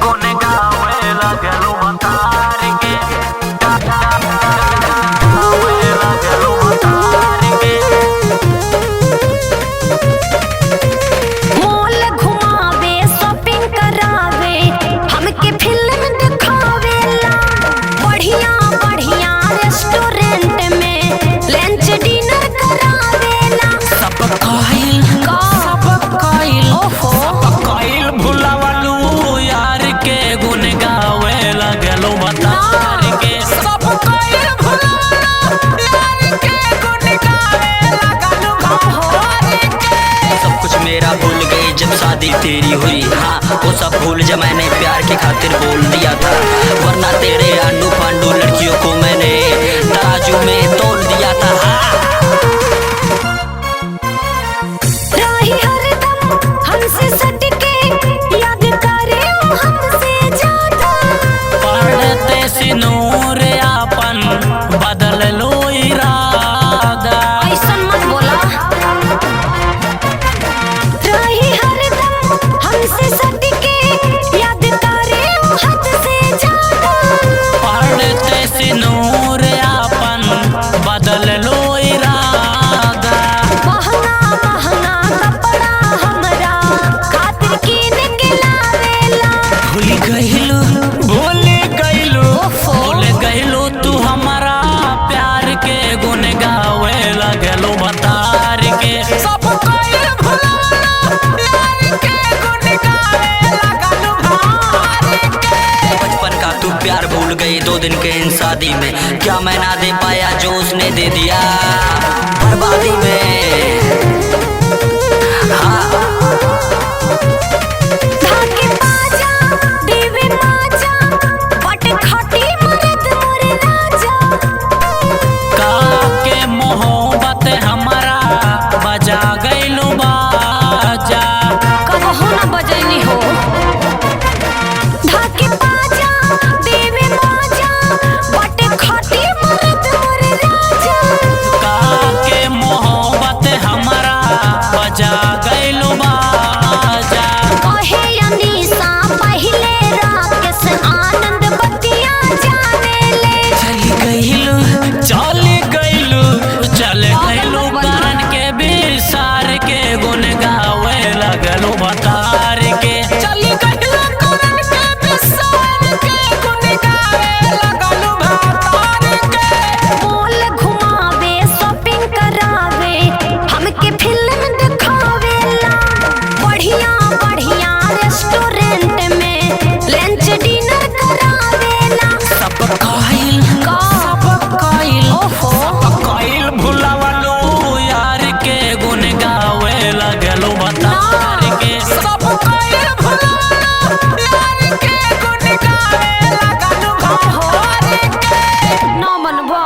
गुन गावे लगलू बतार के, गावे लगलू बतार के। मॉल घुमावे शॉपिंग करावे हमके फिल्म दिखावेला, बढ़िया बढ़िया रेस्टोरेंट में लंच डिनर करावेला। सब कइल भुलावलू यार के गुन गावे लगलू बतार के। सब कइल भुलावलू यार के गुन गावे लगलू बतार के। सब कुछ मेरा भूल गई जब शादी तेरी हुई, हाँ वो सब भूल जब मैंने प्यार की खातिर बोल दिया था, वरना तेरे आंडू पांडू लड़कियों को मैंने तराजू में तोल दिया था। राही हरदम हमसे सटके याद करे वो हमसे ज्यादा, पढ़ते सिनूर आपन बदल लो इरादा। ऐसन मत बोला। राही हरदम हमसे सटके याद करे वो हद से ज्यादा, पढ़ते सिनूर आपन बदल लो इरादा। महंगा महंगा कपड़ा हमरा खातिर कीन के लावेला। भूल गइलू तू हमारा प्यार के गुन गावे लगलू बतार के। सब कइल भुलावलू यार के गुन गावे लगलू बतार के। बचपन का तू प्यार भूल गई 2 दिन के इन शादी में, क्या मैं ना दे पाया जो उसने दे दिया बर्बादी में। हाँ धाके बाजा देवे माजा बट खटी मरद मोर राजा, के मोहब्बत हमारा बजा गइलू बाजा। कबहू न बजैनी हो। धाके बाजा देवे माजा बट खटी मरद मोर राजा, के मोहब्बत हमारा बजा गइलू बाजा। कहे अनीसा पहिले राकेश आनंद बतिया जानेले। चल गइलू कान के बिसार के गुन गावे लगलू बतार के। चल गइलू कान के बिसार के गुन गावे लगलू बतार के। मॉल घुमावे शॉपिंग करावे हमके फिल्म दिखावेला, बढ़िया बढ़िया रेस्टोरेंट में लंच डिनर करावेला। सब कइल भुलावलू यार के गुन गावे लगलू बतार के। सब कइल भुलावलू यार के गुन गावे लगलू बतार के। न मनवा।